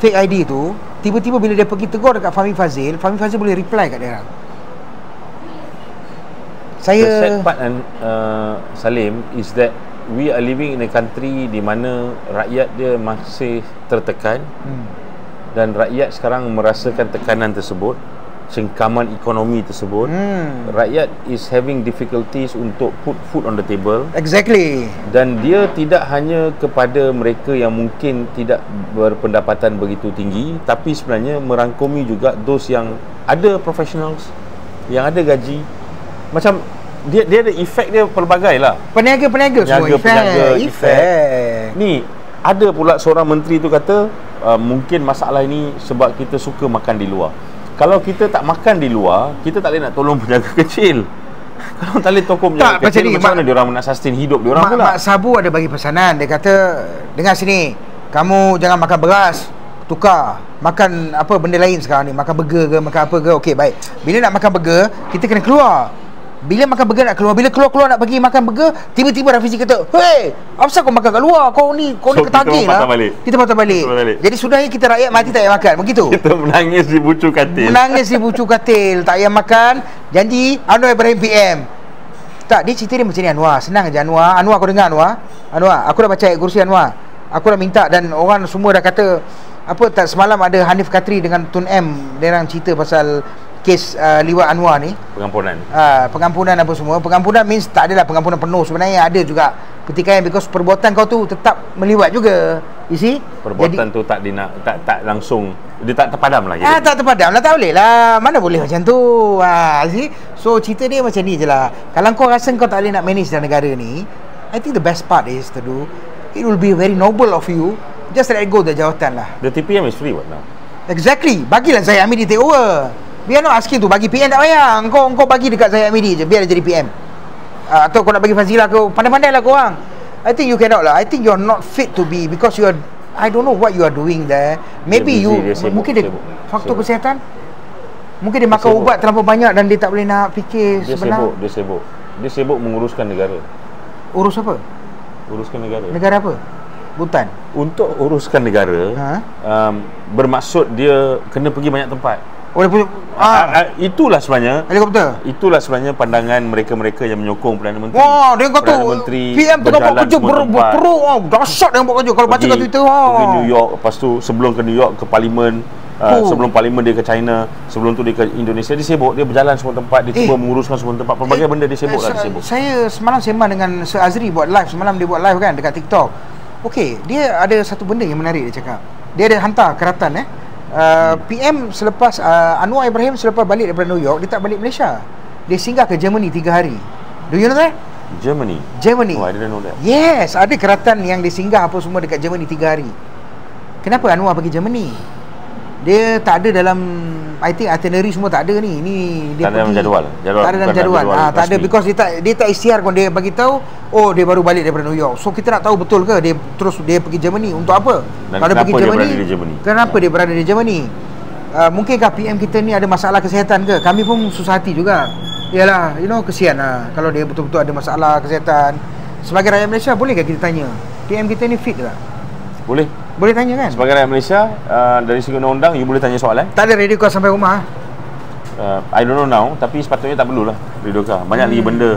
Fake ID tu, tiba-tiba bila dia pergi tegur dekat Fahmi Fadzil boleh reply kat dia orang. The sad part Salim is that we are living in a country di mana rakyat dia masih tertekan, dan rakyat sekarang merasakan tekanan tersebut, cengkaman ekonomi tersebut. Rakyat is having difficulties untuk put food on the table. Exactly. Dan dia tidak hanya kepada mereka yang mungkin tidak berpendapatan begitu tinggi, tapi sebenarnya merangkumi juga those yang ada professionals, yang ada gaji. Macam dia ada efek dia pelbagai lah. Peniaga semua efek. Ni ada pula seorang menteri tu kata, mungkin masalah ini sebab kita suka makan di luar. Kalau kita tak makan di luar, kita tak boleh nak tolong penjaga kecil. Kalau tak boleh tolong penjaga kecil, macam mana diorang nak sustain hidup diorang pula? Mak Sabu ada bagi pesanan. Dia kata, dengar sini, kamu jangan makan beras, tukar makan apa benda lain sekarang ni. Makan burger ke, makan apa ke. Okey, baik. Bila nak makan burger, kita kena keluar. Bila makan burger nak keluar, bila keluar nak pergi makan burger, tiba-tiba Rafizi kata, "Hei, apa kau makan kat luar? Kau ni ketagih lah." Kita patah balik. Jadi sudahnya kita rakyat mati tak payah makan. Begitu. Kita menangis di bucu katil. Tak payah makan. Janji Anwar Ibrahim PM. Tak, dia cerita dia macam ni, Anwar. Senang je Anwar. Anwar, kau dengar Anwar. Aku dah baca ayat kursi Anwar. Aku dah minta dan orang semua dah kata tak semalam ada Hanif Katri dengan Tun M, dia orang cerita pasal kes Liwat Anwar ni, pengampunan. Pengampunan apa semua. Pengampunan means tak adalah pengampunan penuh, sebenarnya ada juga pertikaian, because perbuatan kau tu tetap melibat juga. You see? Perbuatan tu tak langsung, dia tak terpadam lah. Tak terpadam lah, tak boleh lah. Mana boleh macam tu. See? So cerita dia macam ni je lah. Kalau kau rasa kau tak boleh nak manage dalam negara ni, I think the best part is to do, it will be very noble of you, just let go the jawatan lah. The TPM is free what now? Exactly. Bagilah Zahid Hamidi take over. We are not asking tu bagi PM, tak payah. Kau bagi dekat Zahid Hamidi je, biar dia jadi PM. Atau kau nak bagi Fazilah ke, pandai-pandai lah kau orang. I think you cannot lah. I think you're not fit to be, because you are, I don't know what you are doing there. Maybe dia sibuk, mungkin dia sibuk. faktor kesihatan. Mungkin dia makan ubat terlalu banyak dan dia tak boleh nak fikir sebenar. Dia sibuk menguruskan negara. Urus apa? Uruskan negara. Negara apa? Butan. Untuk uruskan negara, bermaksud dia kena pergi banyak tempat. Itulah sebenarnya helikopter. Itulah sebenarnya pandangan mereka-mereka yang menyokong Perdana Menteri. Wah, dia kata PM tengah buat kerja berperuk. Dahsyat dia buat kerja. Kalau baca kat Twitter, pergi New York, lepas tu sebelum ke New York ke Parlimen, sebelum Parlimen dia ke China, sebelum tu dia ke Indonesia. Dia sibuk, dia berjalan semua tempat, dia cuba menguruskan semua tempat, pelbagai benda dia sibuk lah, dia sibuk. Saya semalam sembang dengan Sir Azri buat live. Semalam dia buat live kan dekat TikTok. Okey, dia ada satu benda yang menarik dia cakap. Dia ada hantar keratan PM selepas Anwar Ibrahim selepas balik daripada New York, dia tak balik Malaysia. Dia singgah ke Germany 3 hari. Do you know that? Germany. Oh, I didn't know that. Yes, ada keratan yang dia singgah apa semua dekat Germany 3 hari. Kenapa Anwar pergi Germany? Dia tak ada dalam, I think itinerary semua tak ada ni. Dia tak ada dalam jadual. Tak ada dalam jadual. Tak ada, because dia tak isytiar pun. Dia bagi tahu, oh dia baru balik daripada New York. So kita nak tahu betul ke dia pergi Germany untuk apa? Dan kalau kenapa pergi dia Germany, berada di Germany? Kenapa dia berada di Germany? Mungkinkah PM kita ni ada masalah kesihatan ke? Kami pun susah hati juga. Yalah, kesian lah kalau dia betul-betul ada masalah kesihatan. Sebagai rakyat Malaysia, bolehkah kita tanya PM kita ni fit ke tak? Boleh tanya kan? Sebagai rakyat Malaysia, dari segi undang-undang, you boleh tanya soalan. Tak ada radio car sampai rumah. I don't know now, tapi sepatutnya tak perlulah radio car. Banyak lagi benda.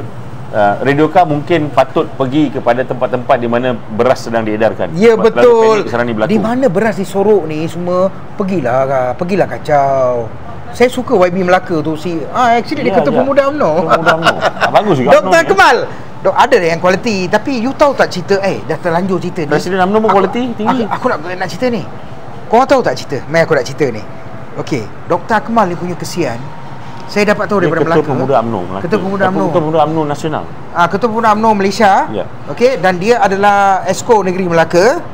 Radio car mungkin patut pergi kepada tempat-tempat di mana beras sedang diedarkan. Ya, betul. Di mana beras disorok ni semua, pergilah kacau. Saya suka YB Melaka tu actually dia Ketua Pemuda UMNO. Bagus juga. Dr. Kemal. Ada yang kualiti, tapi you tahu tak cerita dah terlanjur cerita ni. Presiden UMNO pun kualiti tinggi. Aku nak cerita ni. Kau tahu tak cerita? Mai aku nak cerita ni. Okey, Dr. Kemal ni punya kesian. Saya dapat tahu daripada Melaka. Ketua Pemuda UMNO. Ketua Pemuda UMNO Nasional. Ketua Pemuda UMNO Malaysia. Ya. Okey, dan dia adalah Esko Negeri Melaka.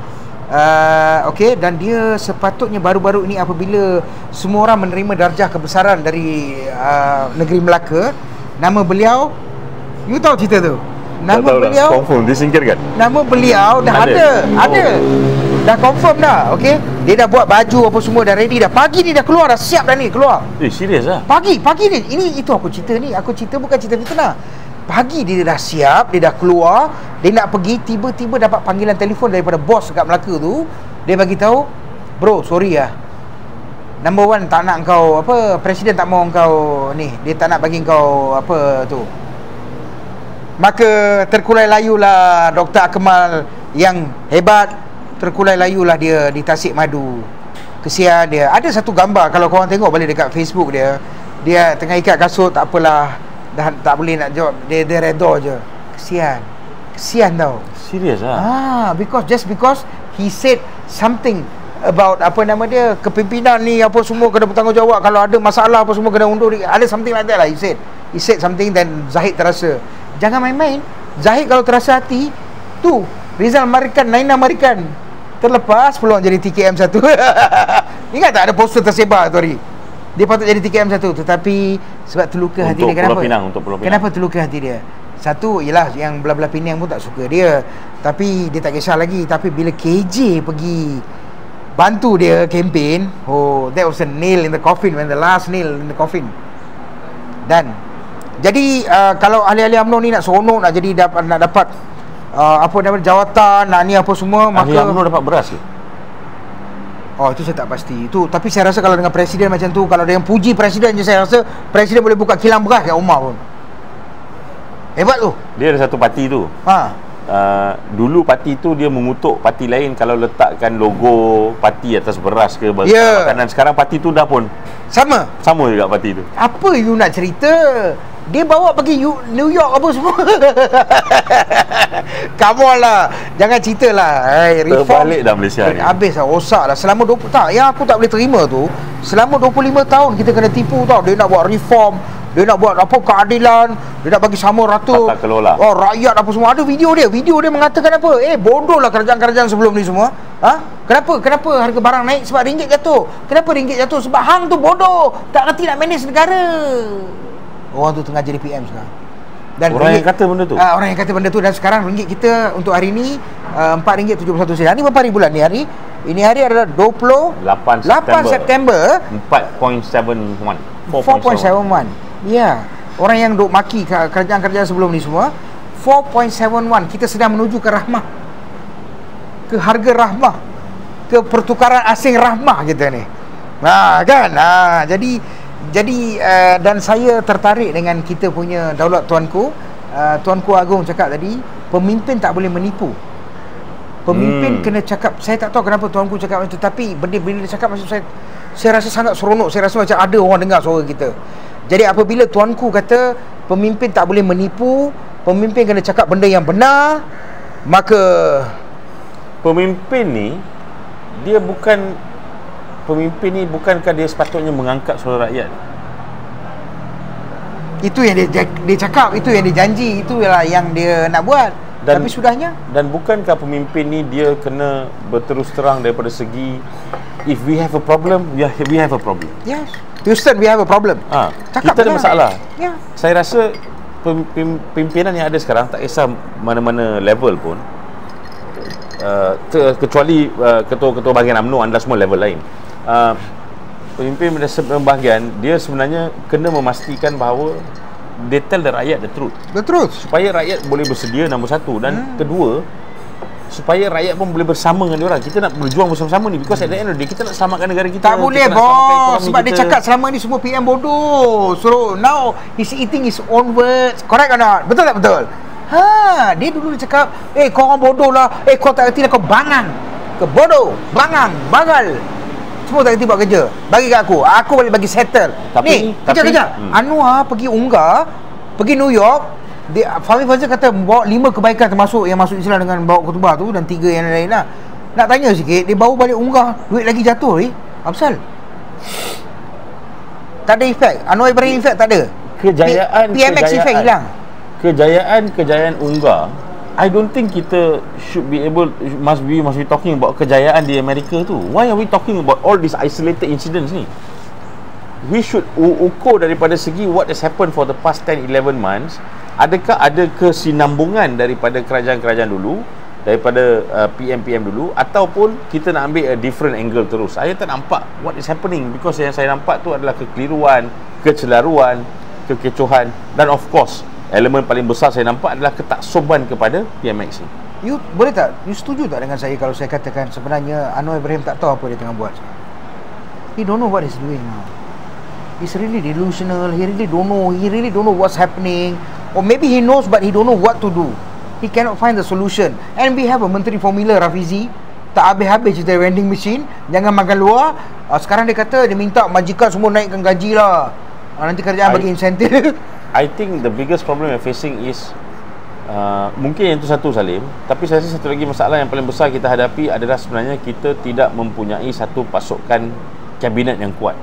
Okey, dan dia sepatutnya baru-baru ini apabila semua orang menerima darjah kebesaran dari Negeri Melaka, nama beliau, you tahu cerita tu? Nama beliau confirm disingkirkan. Nama beliau dah ada. Dah confirm dah. Okey. Dia dah buat baju apa semua, dah ready dah. Pagi ni dah keluar, dah siap dah ni keluar. Serius ah? Pagi ni. Itu aku cerita ni. Aku cerita bukan cerita fitnah. Pagi dia dah siap, dia dah keluar, dia nak pergi, tiba-tiba dapat panggilan telefon daripada bos dekat Melaka tu. Dia bagi tahu, "Bro, sorry Number one tak nak kau presiden tak mau kau ni. Dia tak nak bagi kau Maka terkulai layulah Dr. Kemal yang hebat, terkulai layulah dia di Tasik Madu. Kesian dia. Ada satu gambar, kalau korang tengok balik dekat Facebook dia tengah ikat kasut, tak apalah, dah tak boleh nak jawab, dia redha je. Kesian tau. Serius Because he said something about kepimpinan ni apa semua kena bertanggungjawab, kalau ada masalah apa semua kena undur, ada something like that lah. He said something, then Zahid terasa. Jangan main-main. Zahid kalau terasa hati tu, Rizal Marikan, Naina Marikan terlepas peluang jadi TKM1. Ingat tak ada poster tersebar tu hari? Dia patut jadi TKM1, tetapi sebab terluka hati dia. Kenapa? Untuk Pulau Pinang. Kenapa terluka hati dia? Satu ialah yang belah-belah Penang pun tak suka dia, tapi dia tak kisah lagi. Tapi bila KJ pergi bantu dia kempen, that was a nail in the coffin, when the last nail in the coffin. Dan jadi kalau ahli-ahli UMNO ni nak seronok, nak jadi nak dapat jawatan, nak ni apa semua, ahli maka UMNO dapat beras ke? Itu saya tak pasti. Tapi saya rasa kalau dengan presiden macam tu, kalau dia yang puji presiden je, saya rasa presiden boleh buka kilang beras kat rumah pun. Hebat tu. Dia ada satu parti tu. Dulu parti tu dia mengutuk parti lain kalau letakkan logo parti atas beras ke makanan. Sekarang parti tu dah pun sama juga parti tu. Apa you nak cerita? Dia bawa pergi New York apa semua. Come on lah. Jangan cerita lah. Reform terbalik dah Malaysia ni. Habis lah, rosak lah. Selama 20 tak, yang aku tak boleh terima tu, selama 25 tahun kita kena tipu tau. Dia nak buat reform, dia nak buat apa, keadilan, dia nak bagi sama rata Tata kelola. rakyat apa semua. Ada video dia mengatakan apa, bodoh lah kerajaan-kerajaan sebelum ni semua. Kenapa harga barang naik? Sebab ringgit jatuh. Kenapa ringgit jatuh? Sebab hang tu bodoh, tak reti nak manage negara. Orang tu tengah jadi PM sekarang. Dan orang yang kata benda tu. Orang yang kata benda tu. Dan sekarang ringgit kita untuk hari ni RM4.71. Ni berapa hari bulan ni hari? Ini hari adalah 28 September 4.71. 4.71. Ya. Orang yang duk maki kerajaan-kerajaan sebelum ni semua, 4.71. Kita sedang menuju ke rahmah, ke harga rahmah, ke pertukaran asing rahmah kita ni. Kan? Jadi dan saya tertarik dengan kita punya daulat tuanku. Tuanku Agong cakap tadi, pemimpin tak boleh menipu. Pemimpin kena cakap. Saya tak tahu kenapa tuanku cakap macam tu, tapi bila dia cakap macam saya rasa sangat seronok. Saya rasa macam ada orang dengar suara kita. Jadi apabila tuanku kata pemimpin tak boleh menipu, pemimpin kena cakap benda yang benar, maka pemimpin ni bukankah dia sepatutnya mengangkat suara rakyat? itu yang dia cakap, itu yang dia janji, itulah yang dia nak buat. Tapi sudahnya. Dan bukankah pemimpin ni dia kena berterus terang daripada segi, if we have a problem, we have a problem. Yes, Houston, we have a problem. Kita ada masalah. Ya. Saya rasa pimpinan yang ada sekarang, tak kisah mana-mana level pun, kecuali ketua-ketua bahagian UMNO, anda semua level lain. Pemimpin bahagian, dia sebenarnya kena memastikan bahawa they tell the rakyat the truth, supaya rakyat boleh bersedia, nombor satu. Dan kedua, supaya rakyat pun boleh bersama dengan diorang. Kita nak berjuang bersama-sama ni, because at the end of the day kita nak selamatkan negara kita. Tak boleh bos, sebab dia cakap selama ni semua PM bodoh. So now he's eating his own words. Correct or not? Betul tak betul? Dia dulu dia cakap, kau orang bodoh lah, kau tak erti lah, kau bangang, ke bodoh, bangang, bagal, semua tak erti buat kerja. Bagi kat aku boleh bagi settle. Ni, kejap. Anwar pergi unggah, pergi New York. Fahmi Fazil kata bawa 5 kebaikan, termasuk yang masuk Islam dengan bawa khutbah tu, dan 3 yang lain lah. Nak tanya sikit, dia baru balik unggah, duit lagi jatuh apa pasal? Tak ada efek. Anwar Ibrahim efek tak ada. PMX efek hilang. Kejayaan unggah, I don't think kita must be talking about kejayaan di Amerika tu. Why are we talking about all these isolated incidents ni? We should ukur daripada segi what has happened for the past 10-11 months. Adakah ada kesinambungan daripada kerajaan-kerajaan dulu, daripada PM dulu, ataupun kita nak ambil a different angle terus? Saya tak nampak what is happening, because yang saya nampak tu adalah kekeliruan, kecelaruan, kekecohan, dan of course elemen paling besar saya nampak adalah ketaksuban kepada PMX ni. You boleh tak, you setuju tak dengan saya kalau saya katakan sebenarnya Anwar Ibrahim tak tahu apa dia tengah buat? He don't know what he's doing now. He's really delusional. He really don't know what's happening. Or maybe he knows but he don't know what to do. He cannot find the solution. And we have a Menteri Formula, Rafizi, tak habis-habis cerita vending machine, jangan makan luar. Sekarang dia kata dia minta majikan semua naikkan gaji lah. Nanti kerajaan bagi insentif. I think the biggest problem you're facing is mungkin yang itu satu, Salim. Tapi saya rasa satu lagi masalah yang paling besar kita hadapi adalah sebenarnya kita tidak mempunyai satu pasukan kabinet yang kuat,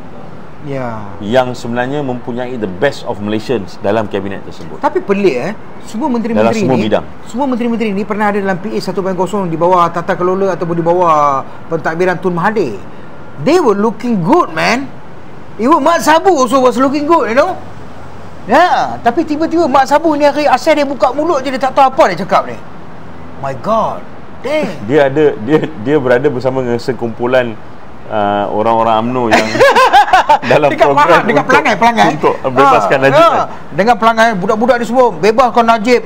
yang sebenarnya mempunyai the best of Malaysians dalam kabinet tersebut. Tapi pelik semua menteri-menteri ni, semua menteri-menteri ni pernah ada dalam PA 1.0 di bawah tata kelola ataupun di bawah pentadbiran Tun Mahathir. They were looking good, man. Even Mat Sabu also was looking good, you know. Tapi tiba-tiba Mat Sabu ni hari asal dia buka mulut je, dia tak tahu apa dia cakap ni. My God, damn. Dia berada bersama dengan sekumpulan orang-orang UMNO yang dalam program dengan pelangai untuk bebaskan Najib. Dengan pelangai, budak-budak ni semua bebaskan Najib,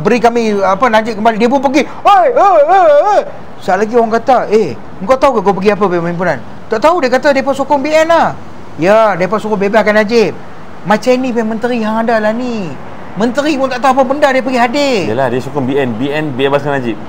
beri kami Najib kembali. Dia pun pergi, sekali lagi orang kata, kau tahu ke kau pergi apa perhimpunan? Tak tahu, dia kata mereka sokong BN lah. Ya, mereka suruh bebaskan Najib. Macam ni menteri yang ada lah ni. Menteri pun tak tahu apa benda, dia pergi hadir. Yalah, dia sokong BN bebaskan Najib.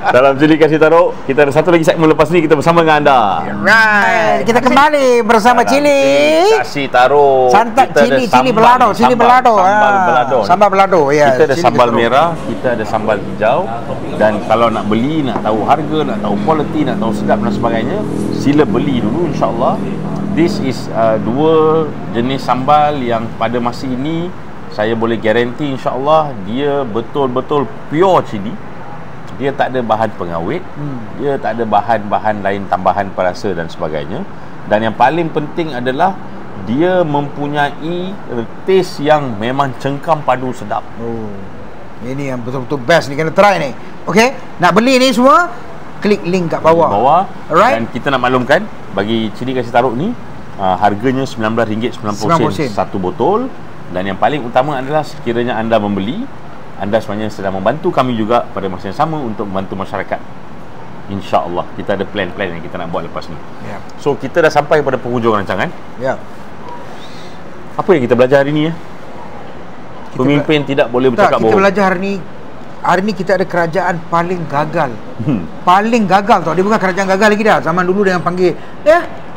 Dalam Cili Kasih Taruh, kita ada satu lagi segmen lepas ni, kita bersama dengan anda. Right. Kita kembali bersama Cili Kasih Taruh. Santak Kita ada Cili belado, Cili belado. Sambal belado. Sambal belado, ya. Kita ada sambal merah, kita ada sambal hijau. Dan kalau nak beli, nak tahu harga, nak tahu kualiti, nak tahu sedap dan sebagainya, sila beli dulu, insya-Allah. This is dua jenis sambal yang pada masa ini saya boleh garanti, insya-Allah, dia betul-betul pure cili. Dia tak ada bahan pengawet, dia tak ada bahan-bahan lain tambahan perasa dan sebagainya. Dan yang paling penting adalah dia mempunyai taste yang memang cengkam padu sedap. Oh, ini yang betul-betul best ni, kena try ni. Okey, nak beli ni semua, klik link kat bawah. Alright. Dan kita nak maklumkan, bagi Cili Kasih Taruh ni, harganya RM19.90 satu botol. Dan yang paling utama adalah sekiranya anda membeli, anda sebenarnya sedang membantu kami juga pada masa yang sama untuk membantu masyarakat. InsyaAllah kita ada plan-plan yang kita nak buat lepas ni. Yeah. So kita dah sampai pada penghujung rancangan. Ya. Yeah. Apa yang kita belajar hari ni ya? Pemimpin tidak boleh bercakap bohong. Kita belajar hari ni kita ada kerajaan paling gagal. Paling gagal tau. Dia bukan kerajaan gagal lagi dah. Zaman dulu dia yang panggil,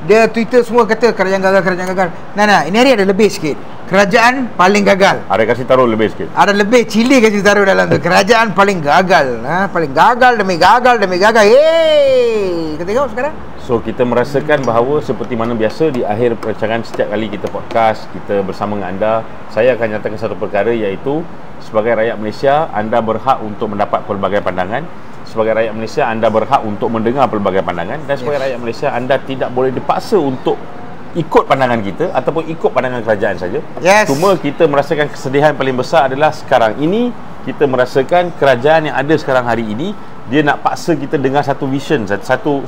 dia Twitter semua kata kerajaan gagal, kerajaan gagal. Nah, ini hari ada lebih sikit. Kerajaan paling gagal. Ada kasih taruh lebih sikit. Ada lebih Cili kasih taruh dalam tu. Kerajaan paling gagal. Paling gagal demi gagal demi gagal. Yeay. Kita tengok sekarang. So kita merasakan bahawa seperti mana biasa di akhir perancangan setiap kali kita podcast, kita bersama dengan anda, saya akan nyatakan satu perkara, iaitu sebagai rakyat Malaysia, anda berhak untuk mendapat pelbagai pandangan. Sebagai rakyat Malaysia, anda berhak untuk mendengar pelbagai pandangan. Dan sebagai rakyat Malaysia, anda tidak boleh dipaksa untuk ikut pandangan kita ataupun ikut pandangan kerajaan saja. Cuma kita merasakan kesedihan paling besar adalah sekarang ini kita merasakan kerajaan yang ada sekarang hari ini, dia nak paksa kita dengar satu vision, satu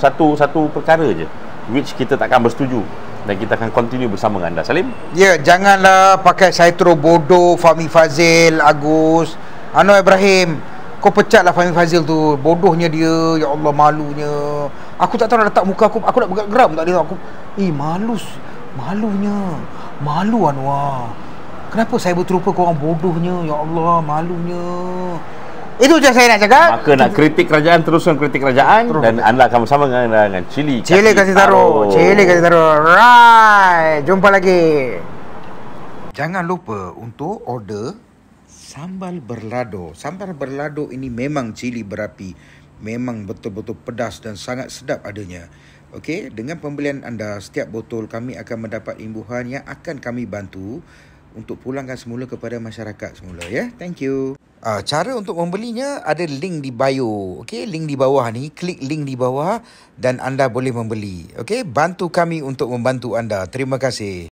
perkara je, which kita takkan bersetuju. Dan kita akan continue bersama dengan anda. Salim? Ya, janganlah pakai saya terus bodoh Fahmi Fazil, Agus, Anwar Ibrahim. Kau pecatlah Fahmi Fazil tu. Bodohnya dia. Ya Allah, malunya. Aku tak tahu nak letak muka aku nak bergerak tak dia. Aku malunya. Malu Anwar. Kenapa saya berterupa korang bodohnya? Ya Allah, malunya. Itu je saya nak cakap. Maka nak kritik kerajaan, teruskan kritik kerajaan. Dan anda akan bersama dengan Cili Kasih Taruh. Cili Kasih Taruh. Right. Jumpa lagi. Jangan lupa untuk order sambal berlado. Sambal berlado ini memang cili berapi. Memang betul-betul pedas dan sangat sedap adanya. Okey, dengan pembelian anda setiap botol, kami akan mendapat imbuhan yang akan kami bantu untuk pulangkan semula kepada masyarakat semula, ya. Thank you. Cara untuk membelinya ada link di bio. Okey, link di bawah ni, klik link di bawah dan anda boleh membeli. Okey, bantu kami untuk membantu anda. Terima kasih.